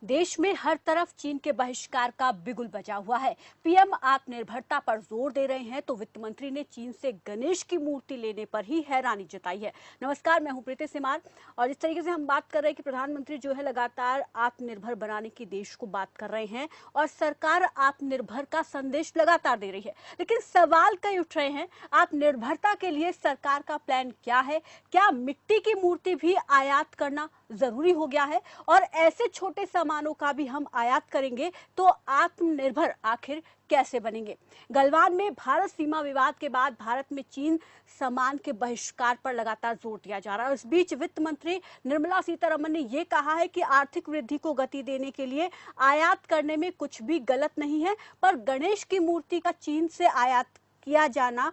देश में हर तरफ चीन के बहिष्कार का बिगुल बजा हुआ है। पीएम आत्मनिर्भरता पर जोर दे रहे हैं तो वित्त मंत्री ने चीन से गणेश की मूर्ति लेने पर ही हैरानी जताई है। नमस्कार, मैं हूं प्रीति सिमार और इस तरीके से हम बात कर रहे हैं कि प्रधानमंत्री जो है लगातार आत्मनिर्भर बनाने की देश को बात कर रहे हैं और सरकार आत्मनिर्भर का संदेश लगातार दे रही है। लेकिन सवाल कई उठ रहे हैं, आत्मनिर्भरता के लिए सरकार का प्लान क्या है? क्या मिट्टी की मूर्ति भी आयात करना जरूरी हो गया है? और ऐसे छोटे सामानों का भी हम आयात करेंगे तो आत्मनिर्भर आखिर कैसे बनेंगे? गलवान में भारत सीमा विवाद के बाद भारत में चीन सामान के बहिष्कार पर लगातार जोर दिया जा रहा है। इस बीच वित्त मंत्री निर्मला सीतारमण ने यह कहा है कि आर्थिक वृद्धि को गति देने के लिए आयात करने में कुछ भी गलत नहीं है, पर गणेश की मूर्ति का चीन से आयात किया जाना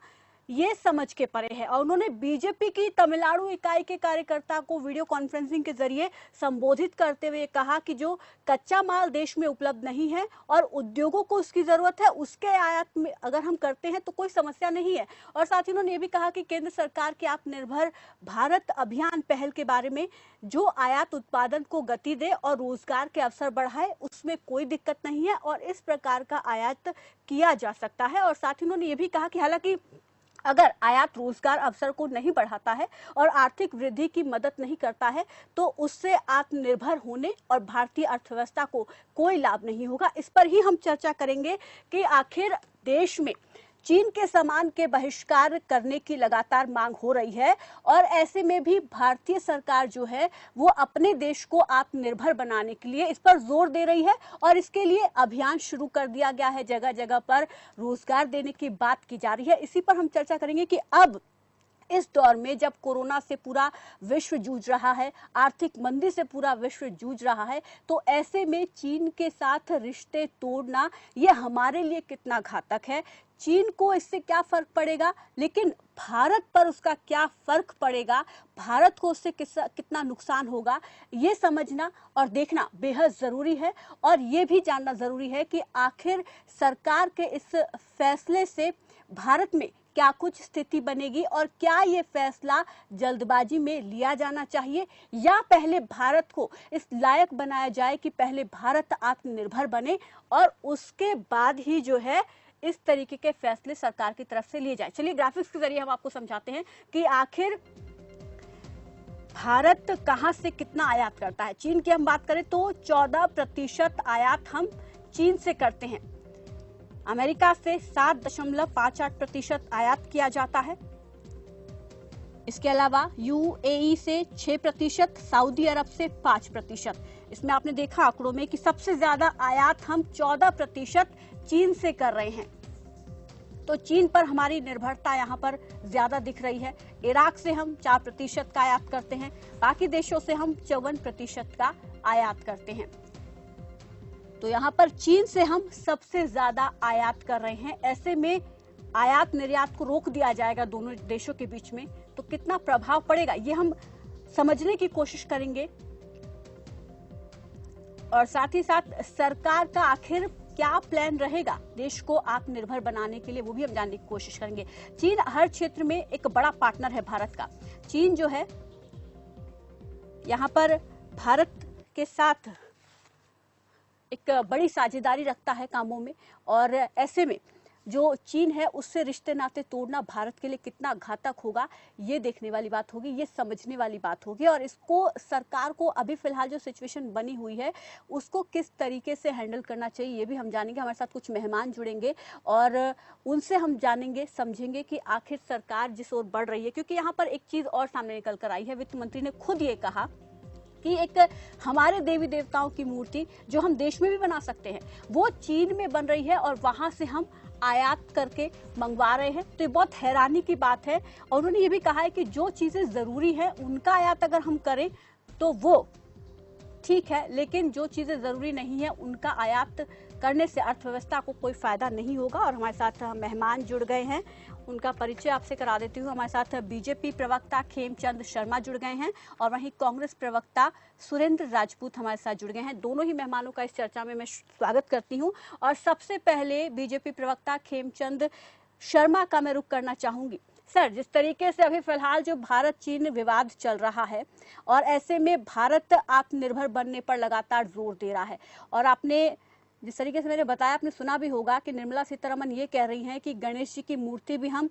ये समझ के परे है। और उन्होंने बीजेपी की तमिलनाडु इकाई के कार्यकर्ता को वीडियो कॉन्फ्रेंसिंग के जरिए संबोधित करते हुए कहा कि जो कच्चा माल देश में उपलब्ध नहीं है और उद्योगों को उसकी जरूरत है, उसके आयात में अगर हम करते हैं तो कोई समस्या नहीं है। और साथ ही उन्होंने ये भी कहा कि केंद्र सरकार के आत्मनिर्भर भारत अभियान पहल के बारे में जो आयात उत्पादन को गति दे और रोजगार के अवसर बढ़ाए, उसमें कोई दिक्कत नहीं है और इस प्रकार का आयात किया जा सकता है। और साथ ही उन्होंने ये भी कहा कि हालांकि अगर आयात रोजगार अवसर को नहीं बढ़ाता है और आर्थिक वृद्धि की मदद नहीं करता है तो उससे आत्मनिर्भर होने और भारतीय अर्थव्यवस्था को कोई लाभ नहीं होगा। इस पर ही हम चर्चा करेंगे कि आखिर देश में चीन के सामान के बहिष्कार करने की लगातार मांग हो रही है और ऐसे में भी भारतीय सरकार जो है वो अपने देश को आत्मनिर्भर बनाने के लिए इस पर जोर दे रही है और इसके लिए अभियान शुरू कर दिया गया है। जगह जगह पर रोजगार देने की बात की जा रही है। इसी पर हम चर्चा करेंगे कि अब इस दौर में जब कोरोना से पूरा विश्व जूझ रहा है, आर्थिक मंदी से पूरा विश्व जूझ रहा है, तो ऐसे में चीन के साथ रिश्ते तोड़ना ये हमारे लिए कितना घातक है, चीन को इससे क्या फर्क पड़ेगा, लेकिन भारत पर उसका क्या फर्क पड़ेगा, भारत को उससे कितना नुकसान होगा, ये समझना और देखना बेहद जरूरी है। और ये भी जानना जरूरी है कि आखिर सरकार के इस फैसले से भारत में क्या कुछ स्थिति बनेगी और क्या ये फैसला जल्दबाजी में लिया जाना चाहिए या पहले भारत को इस लायक बनाया जाए कि पहले भारत आत्मनिर्भर बने और उसके बाद ही जो है इस तरीके के फैसले सरकार की तरफ से लिए जाए। चलिए ग्राफिक्स के जरिए हम आपको समझाते हैं कि आखिर भारत कहां से कितना आयात करता है। चीन की हम बात करें तो 14% आयात हम चीन से करते हैं। अमेरिका से 7.58% आयात किया जाता है। इसके अलावा यूएई से 6%, सऊदी अरब से 5%। इसमें आपने देखा आंकड़ों में कि सबसे ज्यादा आयात हम 14% चीन से कर रहे हैं। तो चीन पर हमारी निर्भरता यहाँ पर ज्यादा दिख रही है। इराक से हम 4% का आयात करते हैं, बाकी देशों से हम 54% का आयात करते हैं। तो यहाँ पर चीन से हम सबसे ज्यादा आयात कर रहे हैं। ऐसे में आयात निर्यात को रोक दिया जाएगा दोनों देशों के बीच में तो कितना प्रभाव पड़ेगा ये हम समझने की कोशिश करेंगे। और साथ ही साथ सरकार का आखिर क्या प्लान रहेगा देश को आत्मनिर्भर बनाने के लिए, वो भी हम जानने की कोशिश करेंगे। चीन हर क्षेत्र में एक बड़ा पार्टनर है भारत का। चीन जो है यहाँ पर भारत के साथ एक बड़ी साझेदारी रखता है कामों में और ऐसे में जो चीन है उससे रिश्ते नाते तोड़ना भारत के लिए कितना घातक होगा ये देखने वाली बात होगी, ये समझने वाली बात होगी। और इसको सरकार को अभी फिलहाल जो सिचुएशन बनी हुई है उसको किस तरीके से हैंडल करना चाहिए ये भी हम जानेंगे। हमारे साथ कुछ मेहमान जुड़ेंगे और उनसे हम जानेंगे समझेंगे कि आखिर सरकार जिस ओर बढ़ रही है। क्योंकि यहाँ पर एक चीज और सामने निकल कर आई है, वित्त मंत्री ने खुद ये कहा कि एक हमारे देवी देवताओं की मूर्ति जो हम देश में भी बना सकते हैं वो चीन में बन रही है और वहां से हम आयात करके मंगवा रहे हैं। तो ये बहुत हैरानी की बात है। और उन्होंने ये भी कहा है कि जो चीजें जरूरी है उनका आयात अगर हम करें तो वो ठीक है, लेकिन जो चीजें जरूरी नहीं है उनका आयात करने से अर्थव्यवस्था को कोई फायदा नहीं होगा। और हमारे साथ मेहमान जुड़ गए हैं, उनका परिचय आपसे करा देती हूँ। हमारे साथ बीजेपी प्रवक्ता खेमचंद शर्मा जुड़ गए हैं और वहीं कांग्रेस प्रवक्ता सुरेंद्र राजपूत हमारे साथ जुड़ गए हैं। दोनों ही मेहमानों का इस चर्चा में मैं स्वागत करती हूँ। और सबसे पहले बीजेपी प्रवक्ता खेमचंद शर्मा का मैं रुख करना चाहूंगी। सर, जिस तरीके से अभी फिलहाल जो भारत चीन विवाद चल रहा है और ऐसे में भारत आत्मनिर्भर बनने पर लगातार जोर दे रहा है, और आपने जिस तरीके से मैंने बताया, आपने सुना भी होगा कि निर्मला सीतारमण ये कह रही हैं कि गणेश जी की मूर्ति भी हम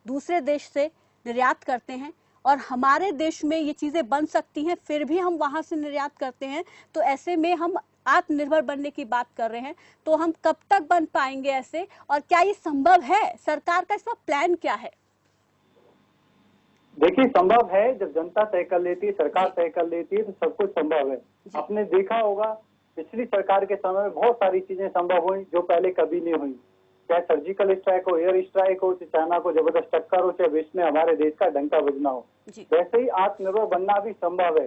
दूसरे देश से निर्यात करते हैं और हमारे देश में ये चीजें बन सकती हैं, फिर भी हम वहां से निर्यात करते हैं। तो ऐसे में हम आत्मनिर्भर बनने की बात कर रहे हैं, तो हम कब तक बन पाएंगे ऐसे, और क्या ये संभव है? सरकार का इसका प्लान क्या है? देखिए, संभव है। जब जनता तय कर लेती है, सरकार तय कर लेती है, तो सब कुछ संभव है। आपने देखा होगा पिछली सरकार के समय में बहुत सारी चीजें संभव हुई जो पहले कभी नहीं हुई। चाहे सर्जिकल स्ट्राइक हो, एयर स्ट्राइक हो, चाहे चाइना को जबरदस्त टक्कर हो, चाहे विश्व में हमारे देश का डंका बजना हो। वैसे ही आत्मनिर्भर बनना भी संभव है,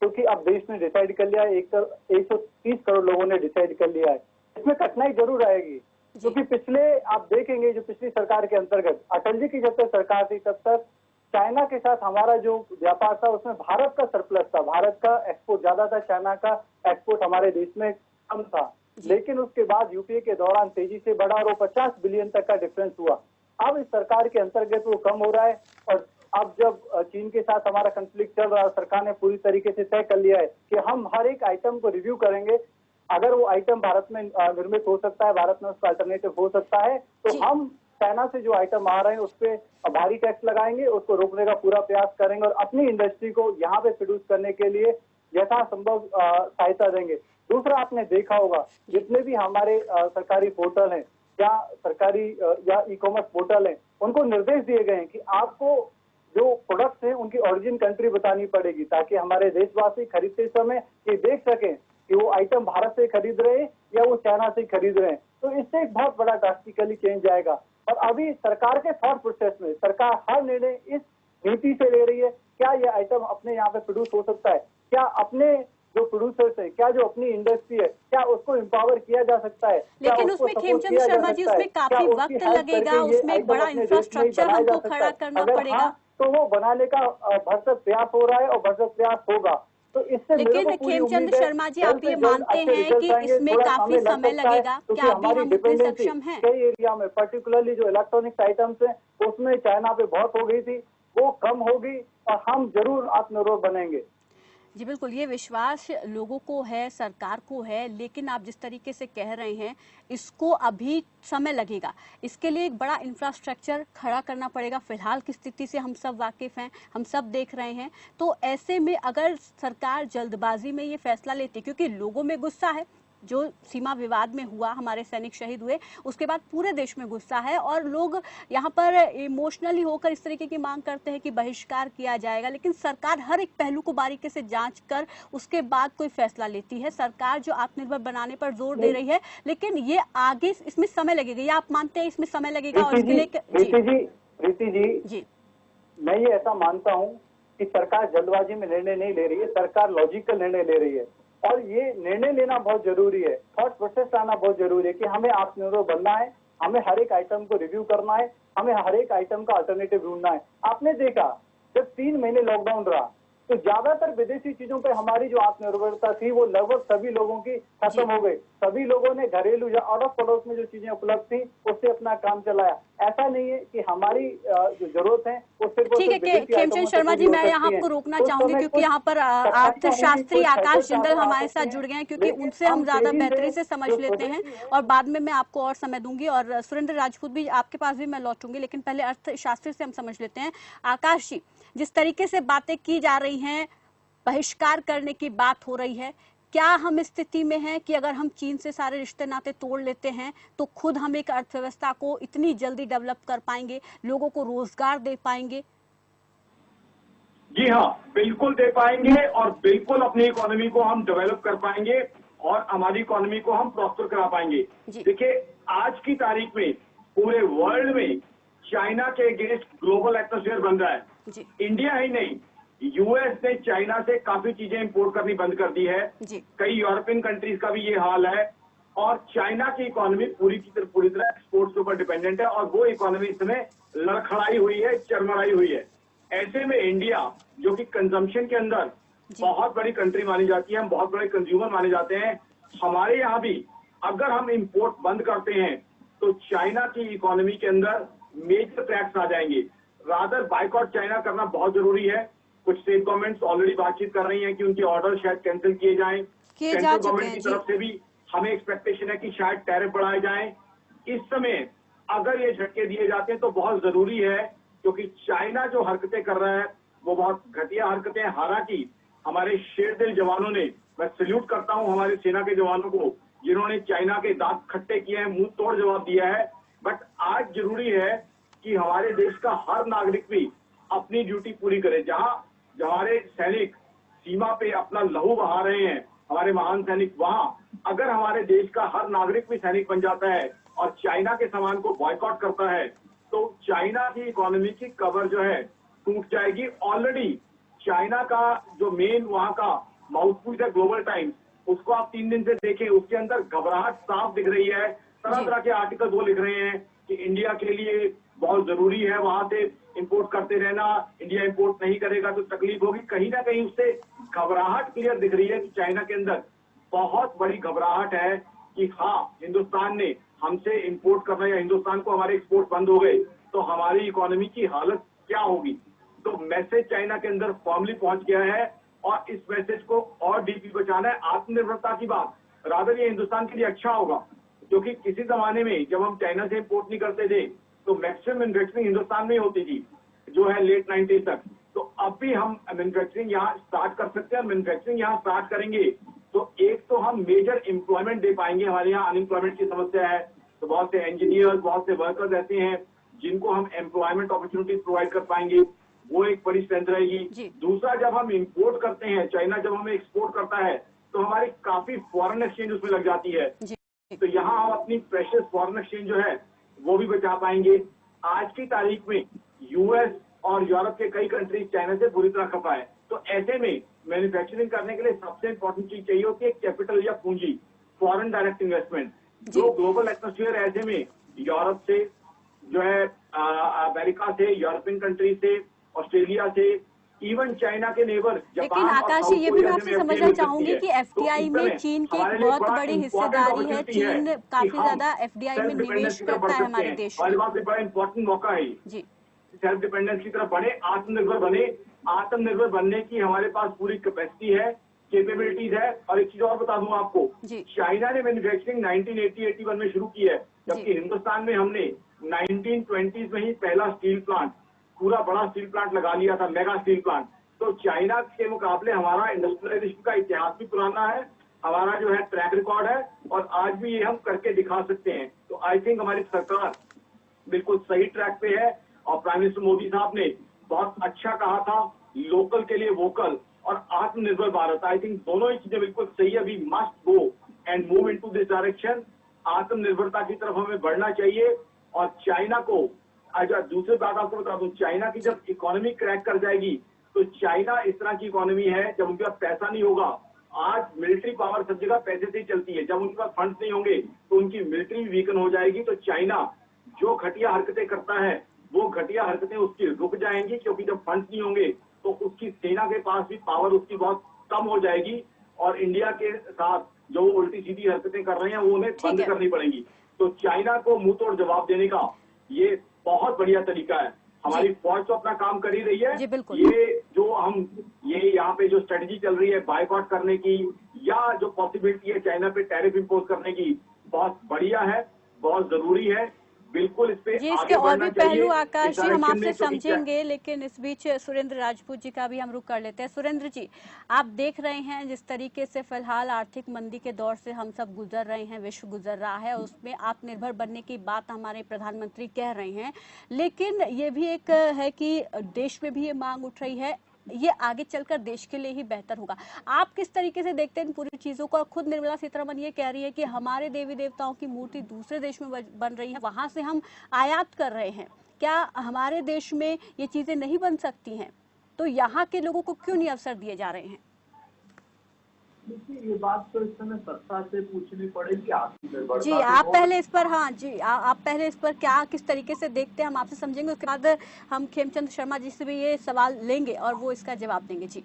क्योंकि अब देश ने डिसाइड कर लिया है, 130 करोड़ लोगों ने डिसाइड कर लिया है। इसमें कठिनाई जरूर आएगी, क्योंकि पिछले आप देखेंगे जो पिछली सरकार के अंतर्गत अटल जी की जब तक सरकार थी तब तक चाइना के साथ हमारा जो व्यापार था उसमें भारत का सरप्लस था, भारत का एक्सपोर्ट ज्यादा था, चाइना का एक्सपोर्ट हमारे देश में कम था। लेकिन उसके बाद यूपीए के दौरान तेजी से बढ़ा और वो 50 बिलियन तक का डिफरेंस हुआ। अब इस सरकार के अंतर्गत वो कम हो रहा है, और अब जब चीन के साथ हमारा कंफ्लिक्ट चल रहा है, सरकार ने पूरी तरीके से तय कर लिया है कि हम हर एक आइटम को रिव्यू करेंगे। अगर वो आइटम भारत में निर्मित हो सकता है, भारत में उसका अल्टरनेटिव हो सकता है, तो हम चाइना से जो आइटम आ रहे हैं उस पर भारी टैक्स लगाएंगे, उसको रोकने का पूरा प्रयास करेंगे और अपनी इंडस्ट्री को यहाँ पे प्रोड्यूस करने के लिए यथासंभव सहायता देंगे। दूसरा, आपने देखा होगा जितने भी हमारे सरकारी पोर्टल हैं या सरकारी या ई कॉमर्स पोर्टल हैं, उनको निर्देश दिए गए हैं कि आपको जो प्रोडक्ट्स हैं उनकी ओरिजिन कंट्री बतानी पड़ेगी, ताकि हमारे देशवासी खरीदते समय ये देख सकें कि वो आइटम भारत से खरीद रहे हैं या वो चाइना से खरीद रहे हैं। तो इससे एक बहुत बड़ा ड्रास्टिकली चेंज आएगा। और अभी सरकार के थॉट प्रोसेस में सरकार हर निर्णय इस नीति से ले रही है, क्या ये आइटम अपने यहाँ पे प्रोड्यूस हो सकता है, क्या अपने जो प्रोड्यूसर्स है, क्या जो अपनी इंडस्ट्री है, क्या उसको एम्पावर किया जा सकता है। लेकिन उसमें खेमचंद शर्मा जी, उसमें काफी वक्त लगेगा, उसमें बड़ा इंफ्रास्ट्रक्चर हमको खड़ा करना पड़ेगा। तो वो बनाने का भरसक प्रयास हो रहा है और भरसक प्रयास होगा। तो इससे लेकिन खेमचंद शर्मा जी, आप ये मानते हैं कि इसमें काफी समय लगेगा? क्या अभी हम इतने सक्षम हैं? कई एरिया में पर्टिकुलरली जो इलेक्ट्रॉनिक्स आइटम्स हैं उसमें चाइना पे बहुत हो गई थी, वो कम होगी और हम जरूर आत्मनिर्भर बनेंगे। जी बिल्कुल, ये विश्वास लोगों को है, सरकार को है, लेकिन आप जिस तरीके से कह रहे हैं इसको अभी समय लगेगा। इसके लिए एक बड़ा इंफ्रास्ट्रक्चर खड़ा करना पड़ेगा। फिलहाल की स्थिति से हम सब वाकिफ हैं, हम सब देख रहे हैं। तो ऐसे में अगर सरकार जल्दबाजी में ये फैसला लेती, क्योंकि लोगों में गुस्सा है, जो सीमा विवाद में हुआ, हमारे सैनिक शहीद हुए, उसके बाद पूरे देश में गुस्सा है और लोग यहाँ पर इमोशनली होकर इस तरीके की मांग करते हैं कि बहिष्कार किया जाएगा। लेकिन सरकार हर एक पहलू को बारीकी से जांच कर उसके बाद कोई फैसला लेती है। सरकार जो आत्मनिर्भर बनाने पर जोर दे रही है, लेकिन ये आगे इसमें समय लगेगा, या आप मानते हैं इसमें समय लगेगा? और प्रीति जी, मैं ये ऐसा मानता हूँ कि सरकार जल्दबाजी में निर्णय नहीं ले रही है, सरकार लॉजिकल निर्णय ले रही है और ये निर्णय लेना बहुत जरूरी है, थॉट प्रोसेस आना बहुत जरूरी है कि हमें आत्मनिर्भर बनना है, हमें हर एक आइटम को रिव्यू करना है, हमें हर एक आइटम का अल्टरनेटिव ढूंढना है। आपने देखा जब 3 महीने लॉकडाउन रहा तो ज्यादातर विदेशी चीजों पर हमारी जो आत्मनिर्भरता थी वो लगभग सभी लोगों की खत्म हो गई। सभी लोगों ने घरेलू या अड़ोस पड़ोस में जो चीजें उपलब्ध थी उससे अपना काम चलाया। ऐसा नहीं है कि हमारी जो जरूरत है वो सिर्फ ठीक है। खेमचंद शर्मा जी, मैं यहाँ आपको रोकना चाहूंगी क्योंकि यहाँ पर अर्थशास्त्री आकाश जिंदल हमारे साथ जुड़ गए हैं, क्योंकि उनसे हम ज्यादा बेहतरी से समझ लेते हैं और बाद में मैं आपको और समय दूंगी। और सुरेंद्र राजपूत भी आपके पास भी मैं लौटूंगी, लेकिन पहले अर्थशास्त्री से हम समझ लेते हैं। आकाश जी, जिस तरीके से बातें की जा रही हैं, बहिष्कार करने की बात हो रही है, क्या हम इस स्थिति में हैं कि अगर हम चीन से सारे रिश्ते नाते तोड़ लेते हैं तो खुद हम एक अर्थव्यवस्था को इतनी जल्दी डेवलप कर पाएंगे, लोगों को रोजगार दे पाएंगे? जी हाँ, बिल्कुल दे पाएंगे और बिल्कुल अपनी इकोनॉमी को हम डेवलप कर पाएंगे और हमारी इकोनॉमी को हम प्रॉस्पर करा पाएंगे। देखिए, आज की तारीख में पूरे वर्ल्ड में चाइना के अगेंस्ट ग्लोबल एटमॉस्फेयर बन रहा है। इंडिया ही नहीं, यूएस ने चाइना से काफी चीजें इंपोर्ट करनी बंद कर दी है। कई यूरोपियन कंट्रीज का भी ये हाल है और चाइना की इकोनॉमी पूरी तरह एक्सपोर्ट्स के ऊपर डिपेंडेंट है और वो इकोनॉमी इस समय लड़खड़ाई हुई है, चरमराई हुई है। ऐसे में इंडिया, जो कि कंजम्पशन के अंदर बहुत बड़ी कंट्री मानी जाती है, हम बहुत बड़े कंज्यूमर माने जाते हैं, हमारे यहाँ भी अगर हम इंपोर्ट बंद करते हैं तो चाइना की इकोनॉमी के अंदर मेजर क्रैक्स आ जाएंगे। रादर बाइकआउट चाइना करना बहुत जरूरी है। कुछ स्टेट गवर्नमेंट्स ऑलरेडी बातचीत कर रही हैं कि उनके ऑर्डर शायद कैंसिल किए जाएं। सेंट्रल गवर्नमेंट की तरफ से भी हमें एक्सपेक्टेशन है कि शायद टैरिफ बढ़ाए जाएं। इस समय अगर ये झटके दिए जाते हैं तो बहुत जरूरी है, क्योंकि चाइना जो हरकतें कर रहा है वो बहुत घटिया हरकतें हैं। हालांकि हमारे शेरदिल जवानों ने, मैं सल्यूट करता हूं हमारे सेना के जवानों को, जिन्होंने चाइना के दांत खट्टे किए हैं, मुंह तोड़ जवाब दिया है। बट आज जरूरी है कि हमारे देश का हर नागरिक भी अपनी ड्यूटी पूरी करे। जहां हमारे सैनिक सीमा पे अपना लहू बहा रहे हैं, हमारे महान सैनिक, वहां अगर हमारे देश का हर नागरिक भी सैनिक बन जाता है और चाइना के सामान को बॉयकॉट करता है तो चाइना की इकोनॉमी की कवर जो है टूट जाएगी। ऑलरेडी चाइना का जो मेन वहां का माउथपीस है ग्लोबल टाइम्स, उसको आप 3 दिन से देखें, उसके अंदर घबराहट साफ दिख रही है। तरह तरह के आर्टिकल वो लिख रहे हैं कि इंडिया के लिए बहुत जरूरी है वहां से इंपोर्ट करते रहना, इंडिया इंपोर्ट नहीं करेगा तो तकलीफ होगी। कहीं ना कहीं उससे घबराहट क्लियर दिख रही है कि चाइना के अंदर बहुत बड़ी घबराहट है कि हाँ, हिंदुस्तान ने हमसे इंपोर्ट करना या हिंदुस्तान को हमारे एक्सपोर्ट बंद हो गए तो हमारी इकोनॉमी की हालत क्या होगी। तो मैसेज चाइना के अंदर फॉर्मली पहुंच गया है और इस मैसेज को और डीपली बचाना है। आत्मनिर्भरता की बात, रादर ये हिंदुस्तान के लिए अच्छा होगा, क्योंकि किसी जमाने में जब हम चाइना से इंपोर्ट नहीं करते थे तो मैक्सिमम मैन्युफैक्चरिंग हिंदुस्तान में ही होती थी, जो है लेट 90s तक। तो अब भी हम मैन्युफैक्चरिंग यहाँ स्टार्ट कर सकते हैं। मैन्युफैक्चरिंग यहाँ स्टार्ट करेंगे तो एक तो हम मेजर एम्प्लॉयमेंट दे पाएंगे। हमारे यहाँ अनएम्प्लॉयमेंट की समस्या है, तो बहुत से इंजीनियर्स, बहुत से वर्कर्स ऐसे हैं जिनको हम एम्प्लॉयमेंट अपॉर्चुनिटीज प्रोवाइड कर पाएंगे, वो एक बड़ी स्ट्रेंथ रहेगी। दूसरा, जब हम इंपोर्ट करते हैं, चाइना जब हमें एक्सपोर्ट करता है तो हमारी काफी फॉरेन एक्सचेंज उसमें लग जाती है, तो यहाँ हम अपनी प्रेशियस फॉरेन एक्सचेंज जो है वो भी बचा पाएंगे। आज की तारीख में यूएस और यूरोप के कई कंट्रीज चाइना से बुरी तरह खपा है, तो ऐसे में मैन्युफैक्चरिंग करने के लिए सबसे इंपॉर्टेंट चीज चाहिए होती है कैपिटल या पूंजी, फॉरेन डायरेक्ट इन्वेस्टमेंट। जो ग्लोबल एटमॉस्फेयर ऐसे में यूरोप से, जो है अमेरिका से, यूरोपियन कंट्रीज से, ऑस्ट्रेलिया से, इवन चाइना के नेबर लेकिन आकाश जी, ये भी मैं आपसे समझना चाहूंगी कि एफडीआई में चीन की बहुत बड़ी हिस्सेदारी है। चीन काफी ज्यादा एफडीआई में निवेश करता है हमारे देश में। बड़ा इंपॉर्टेंट मौका है जी, सेल्फ डिपेंडेंस की तरफ बढ़े, आत्मनिर्भर बने। आत्मनिर्भर बनने की हमारे पास पूरी कैपेसिटी है, कैपेबिलिटीज है। और एक चीज और बता दूं आपको, चाइना ने मैन्युफैक्चरिंग 1980-81 में शुरू की है, जबकि हिंदुस्तान में हमने 1920s में ही पहला स्टील प्लांट, पूरा बड़ा स्टील प्लांट लगा लिया था, मेगा स्टील प्लांट। तो चाइना के मुकाबले हमारा इंडस्ट्रियलाइजेशन का इतिहास भी पुराना है, हमारा जो है ट्रैक रिकॉर्ड है, और आज भी ये हम करके दिखा सकते हैं। तो आई थिंक हमारी सरकार बिल्कुल सही ट्रैक पे है। और प्राइम मिनिस्टर मोदी साहब ने बहुत अच्छा कहा था, लोकल के लिए वोकल और आत्मनिर्भर भारत। आई थिंक दोनों ही चीजें बिल्कुल सही है। We must go and move into this direction. आत्मनिर्भरता की तरफ हमें बढ़ना चाहिए। और चाइना को, अच्छा दूसरी बात आपको बता दूं, चाइना की जब इकोनॉमी क्रैक कर जाएगी, तो चाइना इस तरह की इकोनॉमी है जब उनके पास पैसा नहीं होगा। आज मिलिट्री पावर सब जगह पैसे से ही चलती है, जब उनके पास फंड्स नहीं होंगे तो उनकी मिलिट्री वीकन हो जाएगी। तो चाइना जो घटिया हरकतें करता है वो घटिया हरकतें उसकी रुक जाएंगी, क्योंकि जब फंड्स नहीं होंगे तो उसकी सेना के पास भी पावर उसकी बहुत कम हो जाएगी। और इंडिया के साथ जो उल्टी सीधी हरकतें कर रहे हैं वो उन्हें बंद करनी पड़ेंगी। तो चाइना को मुंह तोड़ जवाब देने का ये बहुत बढ़िया तरीका है। हमारी फौज तो अपना काम कर ही रही है। ये जो हम ये यहाँ पे जो स्ट्रेटेजी चल रही है बायकॉट करने की, या जो पॉसिबिलिटी है चाइना पे टैरिफ इंपोज करने की, बहुत बढ़िया है, बहुत जरूरी है। बिल्कुल इस पे जी, इसके और भी पहलू आकाश जी हम आपसे समझेंगे, लेकिन इस बीच सुरेंद्र राजपूत जी का भी हम रुख कर लेते हैं। सुरेंद्र जी, आप देख रहे हैं जिस तरीके से फिलहाल आर्थिक मंदी के दौर से हम सब गुजर रहे हैं, विश्व गुजर रहा है, उसमें आत्मनिर्भर बनने की बात हमारे प्रधानमंत्री कह रहे हैं, लेकिन ये भी एक है कि देश में भी ये मांग उठ रही है, ये आगे चलकर देश के लिए ही बेहतर होगा। आप किस तरीके से देखते हैं इन पूरी चीजों को? खुद निर्मला सीतारमण ये कह रही है कि हमारे देवी देवताओं की मूर्ति दूसरे देश में बन रही है, वहां से हम आयात कर रहे हैं, क्या हमारे देश में ये चीजें नहीं बन सकती हैं? तो यहाँ के लोगों को क्यों नहीं अवसर दिए जा रहे हैं? देखिए, ये बात तो इस समय सत्ता से पूछनी पड़ेगी। आत्मनिर्भरता जी, आप पहले इस पर, हाँ जी, आप पहले इस पर क्या किस तरीके से देखते हैं, हम आपसे समझेंगे, उसके बाद हम खेमचंद शर्मा जी से भी ये सवाल लेंगे और वो इसका जवाब देंगे। जी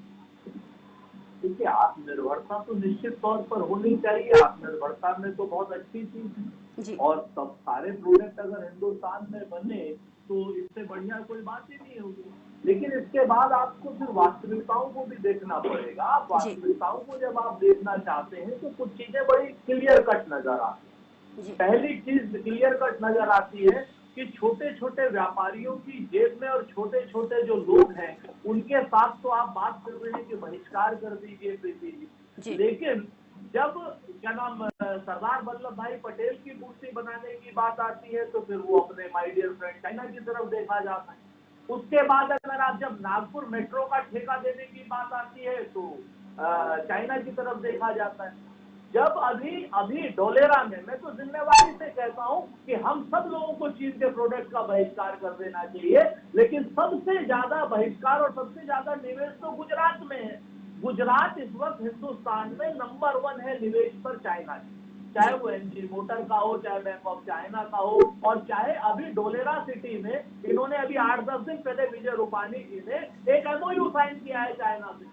देखिए, आत्मनिर्भरता तो निश्चित तौर पर होनी चाहिए। आत्मनिर्भरता में तो बहुत अच्छी चीज है। जी। और सब सारे प्रोडक्ट अगर हिंदुस्तान में बने तो इससे बढ़िया कोई बात ही नहीं होगी। लेकिन इसके बाद आपको फिर वास्तविकताओं को भी देखना पड़ेगा। आप जी। वास्तविकताओं को जब आप देखना चाहते हैं तो कुछ चीजें बड़ी क्लियर कट नजर आती हैं। पहली चीज क्लियर कट नजर आती है कि छोटे छोटे व्यापारियों की जेब में और छोटे छोटे जो लोग हैं उनके साथ तो आप बात कर रहे हैं कि बहिष्कार कर दीजिए प्रीति जी, लेकिन जब क्या नाम सरदार वल्लभ भाई पटेल की मूर्ति बनाने की बात आती है तो फिर वो अपने माय डियर फ्रेंड चाइना की तरफ देखा जाता है। उसके बाद अगर आप जब नागपुर मेट्रो का ठेका देने की बात आती है तो चाइना की तरफ देखा जाता है। जब अभी डोलेरा में मैं तो जिम्मेवारी से कहता हूं कि हम सब लोगों को चीन के प्रोडक्ट का बहिष्कार कर देना चाहिए, लेकिन सबसे ज्यादा बहिष्कार और सबसे ज्यादा निवेश तो गुजरात में है। गुजरात इस वक्त हिंदुस्तान में नंबर 1 है निवेश पर चाइना की, चाहे वो एमजी मोटर का हो, चाहे बैंक ऑफ चाइना का हो, और चाहे अभी डोलेरा सिटी में इन्होंने अभी 8-10 दिन पहले विजय रूपानी जी ने एक एमओयू साइन किया है चाइना से,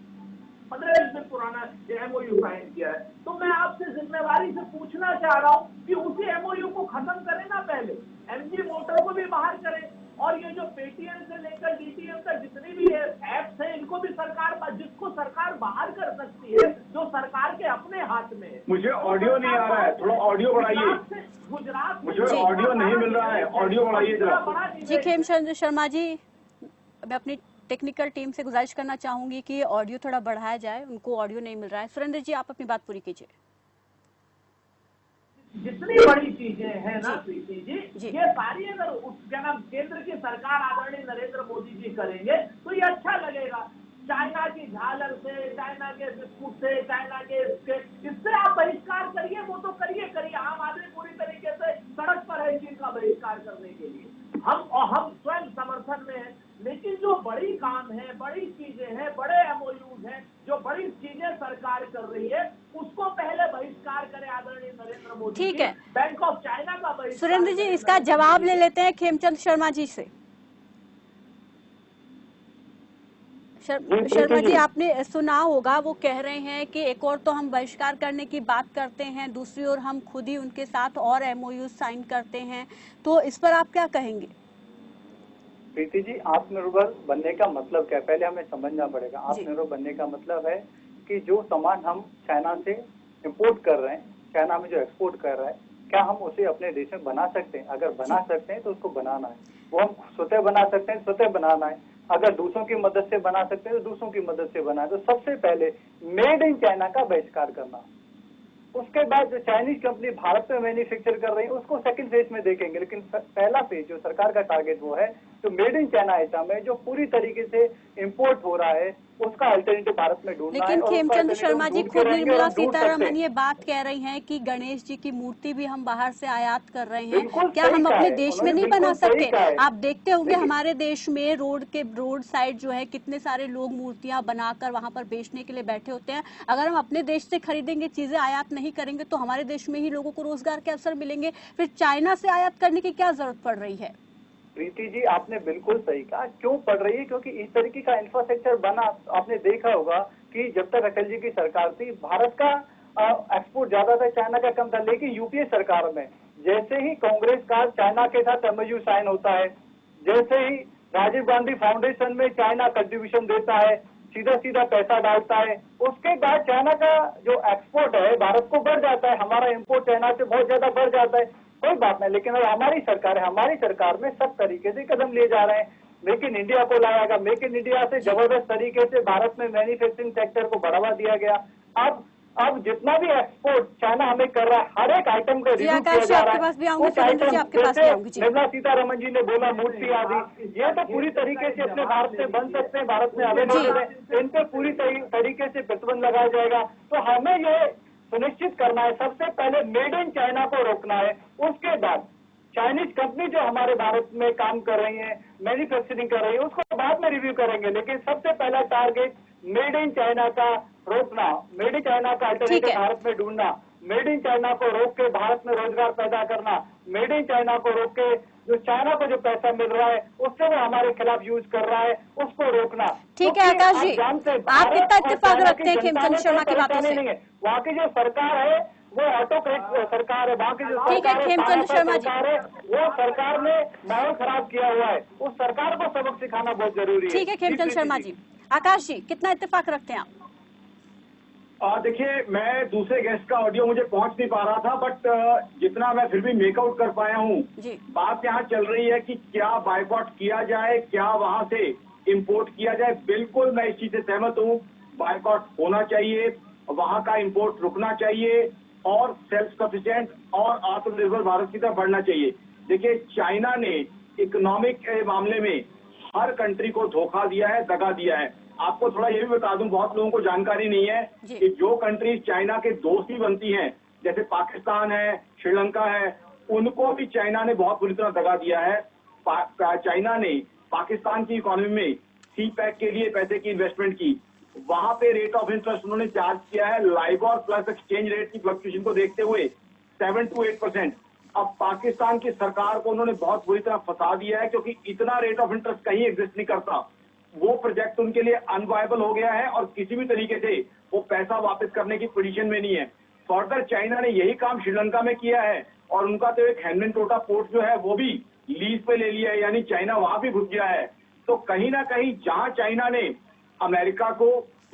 15-20 दिन पुराना एमओयू साइन किया है। तो मैं आपसे जिम्मेवारी से पूछना चाह रहा हूं कि उसी एमओयू को खत्म करें ना, पहले एमजी मोटर को भी बाहर करें, और ये जो पेटीएम से लेकर डीटीएम तक जितनी भी एप्स हैं इनको भी सरकार, जिसको सरकार बाहर कर सकती है, जो सरकार के अपने हाथ में है। मुझे ऑडियो नहीं आ रहा है, थोड़ा ऑडियो बढ़ाइए। गुजरात मुझे ऑडियो नहीं मिल रहा है, ऑडियो बढ़ाइए जरा। जी खेमचंद शर्मा जी, मैं अपनी टेक्निकल टीम से गुजारिश करना चाहूंगी कि ऑडियो थोड़ा बढ़ाया जाए, उनको ऑडियो नहीं मिल रहा है। सुरेंद्र जी, आप अपनी बात पूरी कीजिए। जितनी बड़ी चीजें हैं ना प्रीति जी, ये सारी अगर क्या नाम केंद्र की सरकार आदरणीय नरेंद्र मोदी जी करेंगे तो ये अच्छा लगेगा। चाइना की झालर से, चाइना के बिस्कुट से, चाइना के इससे आप बहिष्कार करिए, वो तो करिए। आम आदमी पूरी तरीके से सड़क पर है चीन का बहिष्कार करने के लिए। हम स्वयं समर्थन में हैं, लेकिन जो बड़ी काम है, बड़ी चीजें हैं, बड़े एमओयूज हैं, जो बड़ी चीजें सरकार कर रही है उसको पहले बहिष्कार करें आदरणीय नरेंद्र मोदी। ठीक है, बैंक ऑफ चाइना का बहिष्कार। सुरेंद्र जी, इसका जवाब ले लेते हैं खेमचंद शर्मा जी से। शर्मा जी, आपने सुना होगा, वो कह रहे हैं कि एक और तो हम बहिष्कार करने की बात करते हैं, दूसरी ओर हम खुद ही उनके साथ और एमओयू साइन करते हैं, तो इस पर आप क्या कहेंगे? प्रीति जी, आत्मनिर्भर बनने का मतलब क्या है, पहले हमें समझना पड़ेगा। आत्मनिर्भर बनने का मतलब है कि जो सामान हम चाइना से इंपोर्ट कर रहे हैं, चाइना में जो एक्सपोर्ट कर रहा है, क्या हम उसे अपने देश में बना सकते हैं? अगर बना सकते हैं तो उसको बनाना है। वो हम स्वतः बना सकते हैं, स्वतः बनाना है। अगर दूसरों की मदद से बना सकते हैं तो दूसरों की मदद से बनाए। तो सबसे पहले मेड इन चाइना का बहिष्कार करना। उसके बाद जो चाइनीज कंपनी भारत में मैन्युफैक्चर कर रही है उसको सेकंड फेज में देखेंगे, लेकिन पहला फेज जो सरकार का टारगेट वो है जो मेड इन चाइना आइटम है, जो पूरी तरीके से इंपोर्ट हो रहा है, उसका अल्टरनेटिव भारत में ढूंढना है। लेकिन खेमचंद शर्मा जी, खुद निर्मला सीतारमण ये बात कह रही हैं कि गणेश जी की मूर्ति भी हम बाहर से आयात कर रहे हैं, क्या हम अपने देश में नहीं बना सकते? आप देखते होंगे हमारे देश में रोड साइड जो है कितने सारे लोग मूर्तियां बनाकर वहां पर बेचने के लिए बैठे होते हैं। अगर हम अपने देश से खरीदेंगे, चीजें आयात नहीं करेंगे, तो हमारे देश में ही लोगों को रोजगार के अवसर मिलेंगे। फिर चाइना से आयात करने की क्या जरूरत पड़ रही है? प्रीति जी, आपने बिल्कुल सही कहा। क्यों पड़ रही है? क्योंकि इस तरीके का इंफ्रास्ट्रक्चर बना। आपने देखा होगा कि जब तक अटल जी की सरकार थी, भारत का एक्सपोर्ट ज्यादा था, चाइना का कम था। लेकिन यूपीए सरकार में जैसे ही कांग्रेस का चाइना के साथ एमओयू साइन होता है, जैसे ही राजीव गांधी फाउंडेशन में चाइना कंट्रीब्यूशन देता है, सीधा सीधा पैसा डालता है, उसके बाद चाइना का जो एक्सपोर्ट है भारत को बढ़ जाता है, हमारा इम्पोर्ट चाइना से बहुत ज्यादा बढ़ जाता है। कोई बात नहीं, लेकिन अब हमारी सरकार है, हमारी सरकार में सब तरीके से कदम लिए जा रहे हैं। मेक इन इंडिया को लाया गया, मेक इन इंडिया से जबरदस्त तरीके से भारत में मैन्युफैक्चरिंग सेक्टर को बढ़ावा दिया गया। अब जितना भी एक्सपोर्ट चाइना हमें कर रहा है, हर एक आइटम का रिव्यू किया जा रहा है। निर्मला सीतारमण जी ने बोला मूर्ति आदि, ये तो पूरी तरीके से अपने भारत से बन सकते हैं, भारत में अवेलेबल है, इन पे पूरी तरीके से प्रतिबंध लगाया जाएगा। तो हमें ये सुनिश्चित करना है, सबसे पहले मेड इन चाइना को रोकना है। उसके बाद चाइनीज कंपनी जो हमारे भारत में काम कर रही है, मैन्युफैक्चरिंग कर रही है, उसको बाद में रिव्यू करेंगे। लेकिन सबसे पहला टारगेट मेड इन चाइना का रोकना, मेड इन चाइना का अल्टरनेटिव भारत में ढूंढना, मेड इन चाइना को रोक के भारत में रोजगार पैदा करना, मेड इन चाइना को रोक के जो चाइना को जो पैसा मिल रहा है उससे वो हमारे खिलाफ यूज कर रहा है, उसको रोकना। ठीक है आकाश जी, आप कितना इत्तेफाक रखते हैं खेमचंद शर्मा की बातों से? नहीं है, वहाँ की जो सरकार है वो ऑटोक्रेट सरकार है। बाकी जो ठीक है, सरकार है, खेमचंद शर्मा जी। सरकार है, वो सरकार ने माहौल खराब किया हुआ है। उस सरकार को सबक सिखाना बहुत जरूरी है। ठीक है खेमचंद शर्मा जी। आकाश जी, कितना इत्तेफाक रखते हैं आप? देखिए, मैं दूसरे गेस्ट का ऑडियो मुझे पहुंच नहीं पा रहा था, बट जितना मैं फिर भी मेकआउट कर पाया हूं, बात यहाँ चल रही है कि क्या बाइकआउट किया जाए, क्या वहां से इंपोर्ट किया जाए। बिल्कुल मैं इस चीज से सहमत हूं, बाइकआउट होना चाहिए, वहां का इंपोर्ट रुकना चाहिए और सेल्फ सफिशिएंट और आत्मनिर्भर भारत की तरफ बढ़ना चाहिए। देखिए, चाइना ने इकोनॉमिक मामले में हर कंट्री को धोखा दिया है, दगा दिया है। आपको थोड़ा ये भी बता दूं, बहुत लोगों को जानकारी नहीं है कि जो कंट्रीज चाइना के दोस्त ही बनती हैं, जैसे पाकिस्तान है, श्रीलंका है, उनको भी चाइना ने बहुत बुरी तरह दगा दिया है। चाइना ने पाकिस्तान की इकोनॉमी में सी पैक के लिए पैसे की इन्वेस्टमेंट की, वहां पे रेट ऑफ इंटरेस्ट उन्होंने चार्ज किया है लाइबोर प्लस एक्सचेंज रेट की फ्लक्चुएशन को देखते हुए 7 to 8%। अब पाकिस्तान की सरकार को उन्होंने बहुत बुरी तरह फंसा दिया है, क्योंकि इतना रेट ऑफ इंटरेस्ट कहीं एग्जिस्ट नहीं करता। वो प्रोजेक्ट उनके लिए अनवायबल हो गया है और किसी भी तरीके से वो पैसा वापस करने की पोजीशन में नहीं है। फर्दर चाइना ने यही काम श्रीलंका में किया है और उनका तो एक हेनमिनटोटा पोर्ट जो है वो भी लीज पे ले लिया है, यानी चाइना वहां भी घुस गया है। तो कहीं ना कहीं जहां चाइना ने अमेरिका को,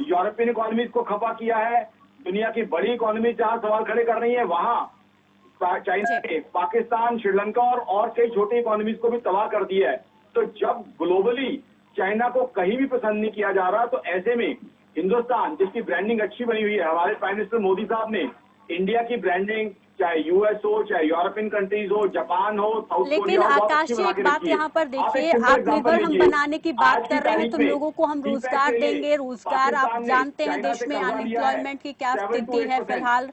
यूरोपियन इकोनॉमीज को खपा किया है, दुनिया की बड़ी इकोनॉमी जहां सवाल खड़े कर रही है, वहां चाइना ने पाकिस्तान, श्रीलंका और कई छोटी इकोनॉमीज को भी तबाह कर दिया है। तो जब ग्लोबली चाइना को कहीं भी पसंद नहीं किया जा रहा, तो ऐसे में हिंदुस्तान, जिसकी ब्रांडिंग अच्छी बनी हुई है, हमारे प्राइम मिनिस्टर मोदी साहब ने इंडिया की ब्रांडिंग, चाहे यूएस हो, चाहे यूरोपियन कंट्रीज हो, जापान हो, साउथ कोरिया हो, लेकिन आकाश जी, एक बात यहाँ पर देखिए, आत्मनिर्भर हम बनाने की बात कर रहे हैं, तो लोगों को हम रोजगार देंगे। रोजगार आप जानते हैं देश में अनएम्प्लॉयमेंट की क्या स्थिति है फिलहाल।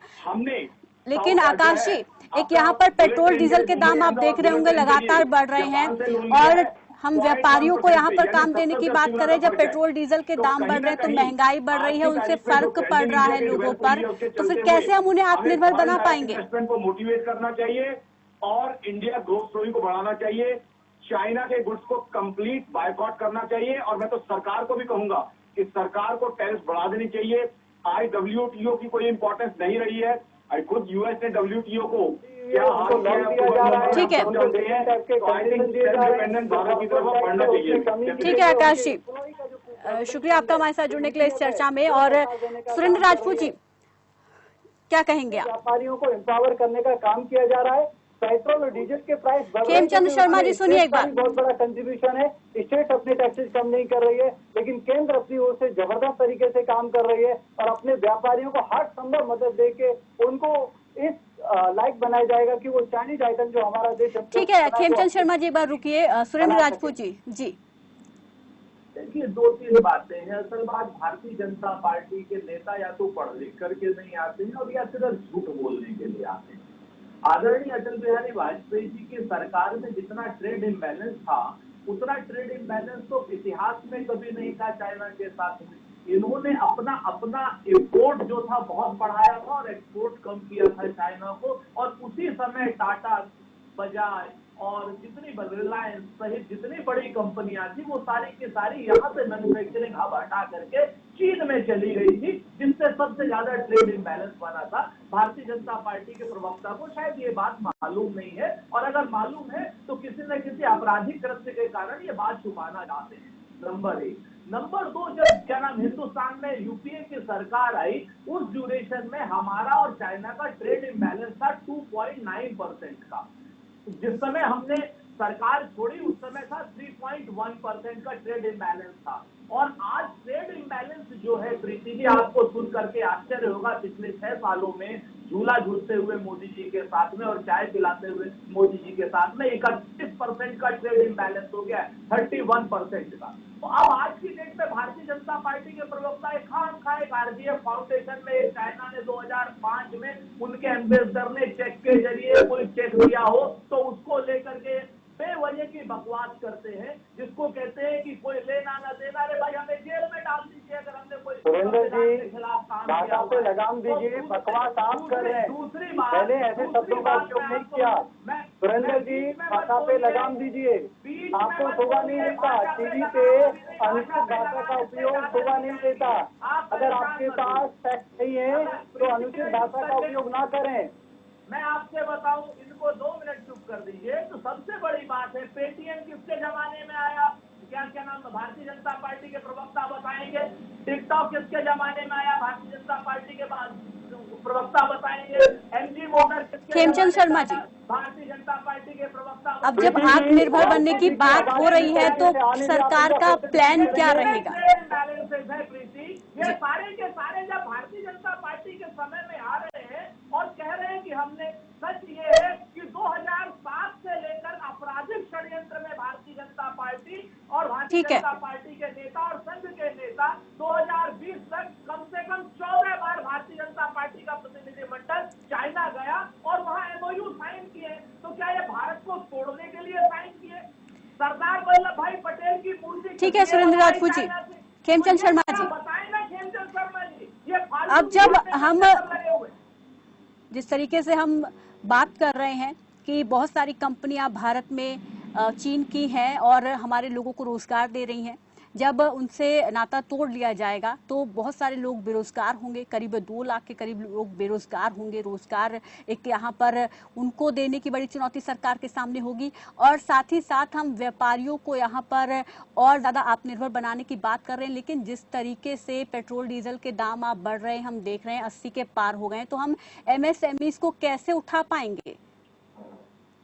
लेकिन आकाश जी, एक यहाँ पर पेट्रोल डीजल के दाम आप देख रहे होंगे लगातार बढ़ रहे हैं, और हम व्यापारियों को यहाँ पर काम देने की बात कर रहे हैं। जब पेट्रोल डीजल के दाम बढ़ रहे हैं तो महंगाई बढ़ रही है, उनसे फर्क पड़ रहा है लोगों पर, तो फिर कैसे हम उन्हें आत्मनिर्भर बना पाएंगे? इन्वेस्टमेंट को मोटिवेट करना चाहिए और इंडिया ग्रोथ स्टोरी को बढ़ाना चाहिए। चाइना के गुड्स को कंप्लीट बायकॉट करना चाहिए और मैं तो सरकार को भी कहूंगा कि सरकार को टैरिफ बढ़ा देनी चाहिए। WTO की कोई इंपॉर्टेंस नहीं रही है। खुद यूएस ने WTO को क्या हाल किया है, ठीक है, ठीक है आकाश जी, शुक्रिया आपका हमारे साथ जुड़ने के लिए इस चर्चा में। और सुरेंद्र राजपूत जी, क्या कहेंगे आप? व्यापारियों को एम्पावर करने का काम किया जा रहा है। पेट्रोल और डीजल के प्राइस बढ़ रहे हैं। खेमचंद शर्मा जी सुनिए एक बात, बहुत बड़ा कंट्रीब्यूशन है। स्टेट अपने टैक्सेस कम नहीं कर रही है, लेकिन केंद्र अपनी ओर से जबरदस्त तरीके से काम कर रही है और अपने व्यापारियों को हर संभव मदद देके उनको इस लायक बनाया जाएगा कि वो चाइनीज आइटम जो हमारा देश। ठीक है खेमचंद शर्मा जी, एक बार रुकिए। सुरेंद्र राजपूत जी देखिए, 2-3 बातें हैं। असल बात, भारतीय जनता पार्टी के नेता या तो पढ़ लिख करके नहीं आते हैं और या सिर्फ झूठ बोलने के लिए आते हैं। आदरणीय अटल बिहारी वाजपेयी जी की सरकार में जितना ट्रेड इम्बैलेंस था, उतना ट्रेड इम्बैलेंस तो इतिहास में कभी नहीं था चाइना के साथ में। इन्होंने अपना इंपोर्ट जो था बहुत बढ़ाया था और एक्सपोर्ट कम किया था चाइना को, और उसी समय टाटा, बजाज और जितनी रिलायंस सहित जितनी बड़ी कंपनियां थी, वो सारी की सारी यहाँ से मैन्युफैक्चरिंग हब हटा करके चीन में चली गई थी, जिनसे सबसे ज्यादा ट्रेड इम्बैलेंस बना था। भारतीय जनता पार्टी के प्रवक्ता को शायद ये बात मालूम नहीं है, और अगर मालूम है तो किसी न किसी आपराधिक कृत्य के कारण ये बात छुपाना चाहते हैं। नंबर 1। नंबर 2, जब क्या नाम हिंदुस्तान में यूपीए की सरकार आई, उस ड्यूरेशन में हमारा और चाइना का ट्रेड इम्बैलेंस था 2.9% का। जिस समय हमने सरकार छोड़ी उस समय था 3.1% का ट्रेड इम्बैलेंस था। और आज ट्रेड इम्बैलेंस जो है, प्रीति जी आपको सुन करके आश्चर्य होगा, पिछले 6 सालों में झूला झूलते हुए मोदी जी के साथ में और चाय पिलाते हुए मोदी जी के साथ में 31% का ट्रेड इम्बैलेंस हो गया, 31% का। तो अब आज की डेट में भारतीय जनता पार्टी के प्रवक्ता एक RDF फाउंडेशन में चाइना ने 2005 में उनके एम्बेसडर ने चेक के जरिए कोई चेक दिया हो तो उसको लेकर के बेवजह की बकवास करते हैं, जिसको कहते हैं कि कोई लेना ना देना। अरे भाई, हमें जेल में डाल दीजिए अगर हमने कोई सुरेंद्र के खिलाफ काम जी, किया पे लगाम दीजिए, बकवास आप कर रहे हैं। दूसरी बात, मैंने ऐसे शब्दों का उपयोग नहीं किया। सुरेंद्र जी, भाषा पे लगाम दीजिए। आपको शोभा नहीं देता, टीवी पे अनुचित भाषा का उपयोग शोभा नहीं देता। अगर आपके पास फैक्ट नहीं है तो अनुचित भाषा का उपयोग ना करें। मैं आपसे बताऊं, इनको 2 मिनट चुप कर दीजिए। तो सबसे बड़ी बात है, पेटीएम किसके जमाने में आया? क्या नाम, भारतीय जनता पार्टी के प्रवक्ता बताएंगे। टिकटॉक किसके जमाने में आया? भारतीय जनता पार्टी के प्रवक्ता बताएंगे। एमजी मोटर किसके? खेमचंद शर्मा जी, भारतीय जनता पार्टी के प्रवक्ता। अब जब आत्मनिर्भर बनने की बात हो रही है तो सरकार का प्लान क्या रहेगा? ये सारे के सारे जब भारतीय जनता पार्टी के समय में आ रहे हैं और कह रहे हैं कि हमने, सच ये है कि 2007 से लेकर आपराधिक षड्यंत्र में भारतीय जनता पार्टी और भारतीय जनता पार्टी के नेता और संघ के नेता 2020 तक कम से कम 14 बार भारतीय जनता पार्टी का प्रतिनिधिमंडल चाइना गया और वहां एमओयू साइन किए। तो क्या ये भारत को तोड़ने के लिए साइन किए? सरदार वल्लभ भाई पटेल की मूर्ति। ठीक है सुरेंद्र राजपूत जी, खेमचंद शर्मा जी, बताए ना खेमचंद शर्मा जी, ये अब जब हम जिस तरीके से हम बात कर रहे हैं कि बहुत सारी कंपनियां भारत में चीन की हैं और हमारे लोगों को रोजगार दे रही हैं, जब उनसे नाता तोड़ लिया जाएगा तो बहुत सारे लोग बेरोजगार होंगे, करीब 2 लाख के करीब लोग बेरोजगार होंगे। रोजगार एक यहाँ पर उनको देने की बड़ी चुनौती सरकार के सामने होगी और साथ ही साथ हम व्यापारियों को यहाँ पर और ज्यादा आत्मनिर्भर बनाने की बात कर रहे हैं। लेकिन जिस तरीके से पेट्रोल डीजल के दाम आप बढ़ रहे हैं, हम देख रहे हैं 80 के पार हो गए, तो हम एमएसएमईज को कैसे उठा पाएंगे?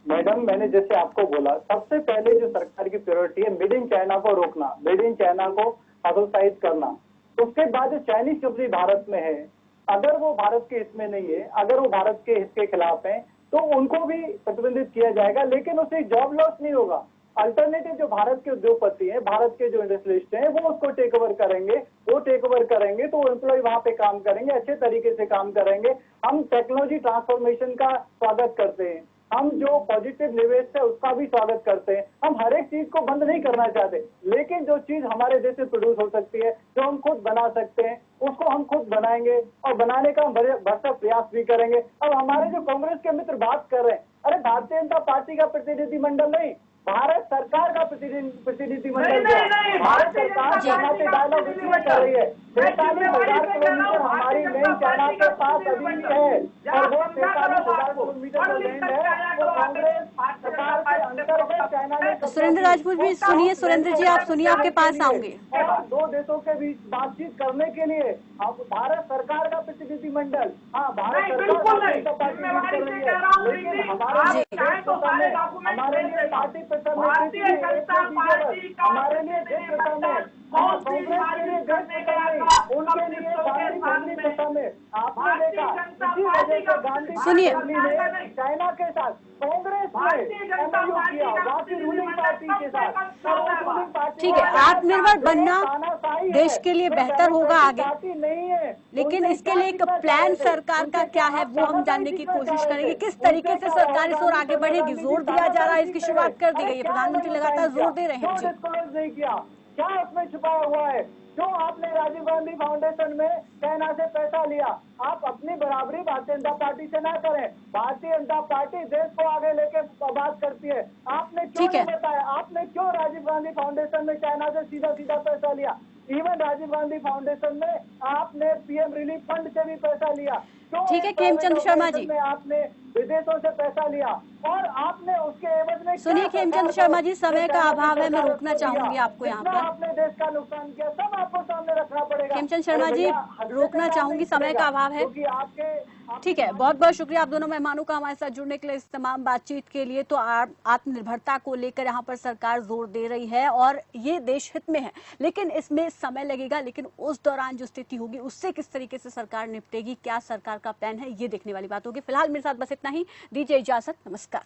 मैडम, मैंने जैसे आपको बोला, सबसे पहले जो सरकार की प्रायोरिटी है मेड इन चाइना को रोकना, मेड इन चाइना को हतोत्साहित करना। उसके बाद जो चाइनीज कंपनी भारत में है, अगर वो भारत के हित में नहीं है, अगर वो भारत के हित के खिलाफ है, तो उनको भी प्रतिबंधित किया जाएगा। लेकिन उससे जॉब लॉस नहीं होगा। अल्टरनेटिव जो भारत के उद्योगपति हैं, भारत के जो इंडस्ट्रियलिस्ट हैं, वो उसको टेक ओवर करेंगे। वो टेक ओवर करेंगे तो एम्प्लॉय वहां पे काम करेंगे, अच्छे तरीके से काम करेंगे। हम टेक्नोलॉजी ट्रांसफॉर्मेशन का स्वागत करते हैं, हम जो पॉजिटिव निवेश है उसका भी स्वागत करते हैं। हम हर एक चीज को बंद नहीं करना चाहते, लेकिन जो चीज हमारे देश में प्रोड्यूस हो सकती है, जो हम खुद बना सकते हैं, उसको हम खुद बनाएंगे और बनाने का हम भरसक प्रयास भी करेंगे। अब हमारे जो कांग्रेस के मित्र बात कर रहे हैं, अरे भारतीय जनता पार्टी का प्रतिनिधिमंडल नहीं, भारत सरकार का प्रतिनिधिमंडल। भारत सरकार चाइना से डायलॉग इसलिए कर रही है, 43,000 किलोमीटर हमारी नई चाइना के पास अभी भी है और वो 43,000 किलोमीटर जो लैंड है वो कांग्रेस सरकार के अंतर्गत चाइना ने। सुरेंद्र राजपूत जी सुनिए, सुरेंद्र जी आप सुनिए, आपके पास आऊंगे। और 2 देशों के बीच बातचीत करने के लिए भारत सरकार का प्रतिनिधिमंडल, हाँ भारत सरकार कर रही है, लेकिन हमारे लिए पार्टी भारतीय जनता पार्टी का हमारे लिए कांग्रेस के लिए उनके लिए गांधी सत्ता में आपने देखा, इसी वजह से गांधी सुनिए ने चाइना के साथ कांग्रेस ने एमओयू किया, वहाँ की रूलिंग पार्टी के साथ। ठीक है, आत्मनिर्भर बनना देश के लिए बेहतर होगा आगे, नहीं है, लेकिन इसके लिए एक प्लान सरकार का क्या है वो हम जानने की कोशिश करेंगे। किस तरीके से सरकार इस ओर आगे बढ़ेगी, जोर दिया जा रहा है, इसकी शुरुआत कर दी गई है, प्रधानमंत्री लगातार जोर दे रहे हैं। डिस्क्लोज नहीं किया, क्या उसमें छुपाया हुआ है? क्यों आपने राजीव गांधी फाउंडेशन में चाइना से पैसा लिया? आप अपनी बराबरी भारतीय जनता पार्टी से ना करें। भारतीय जनता पार्टी देश को आगे लेके बात करती है। आपने क्यों नहीं बताया? आपने क्यों राजीव गांधी फाउंडेशन में चाइना से सीधा सीधा पैसा लिया? इवन राजीव गांधी फाउंडेशन में आपने पीएम रिलीफ फंड से भी पैसा लिया। ठीक है खेमचंद शर्मा जी, आपने विदेशों से पैसा लिया और आपने उसके एवज में। सुनिए खेमचंद शर्मा जी, समय का अभाव है, मैं रोकना चाहूंगी आपको यहाँ पर। आपने देश का नुकसान किया, सब आपको सामने रखना पड़ेगा। खेमचंद शर्मा जी रोकना चाहूंगी, समय का अभाव है। ठीक है, बहुत बहुत शुक्रिया आप दोनों मेहमानों का हमारे साथ जुड़ने के लिए, इस तमाम बातचीत के लिए। तो आत्मनिर्भरता को लेकर यहाँ पर सरकार जोर दे रही है और ये देश हित में है, लेकिन इसमें समय लगेगा। लेकिन उस दौरान जो स्थिति होगी उससे किस तरीके से सरकार निपटेगी, क्या सरकार का प्लान है, ये देखने वाली बात होगी। फिलहाल मेरे साथ बस इतना ही, दीजिए इजाजत, नमस्कार।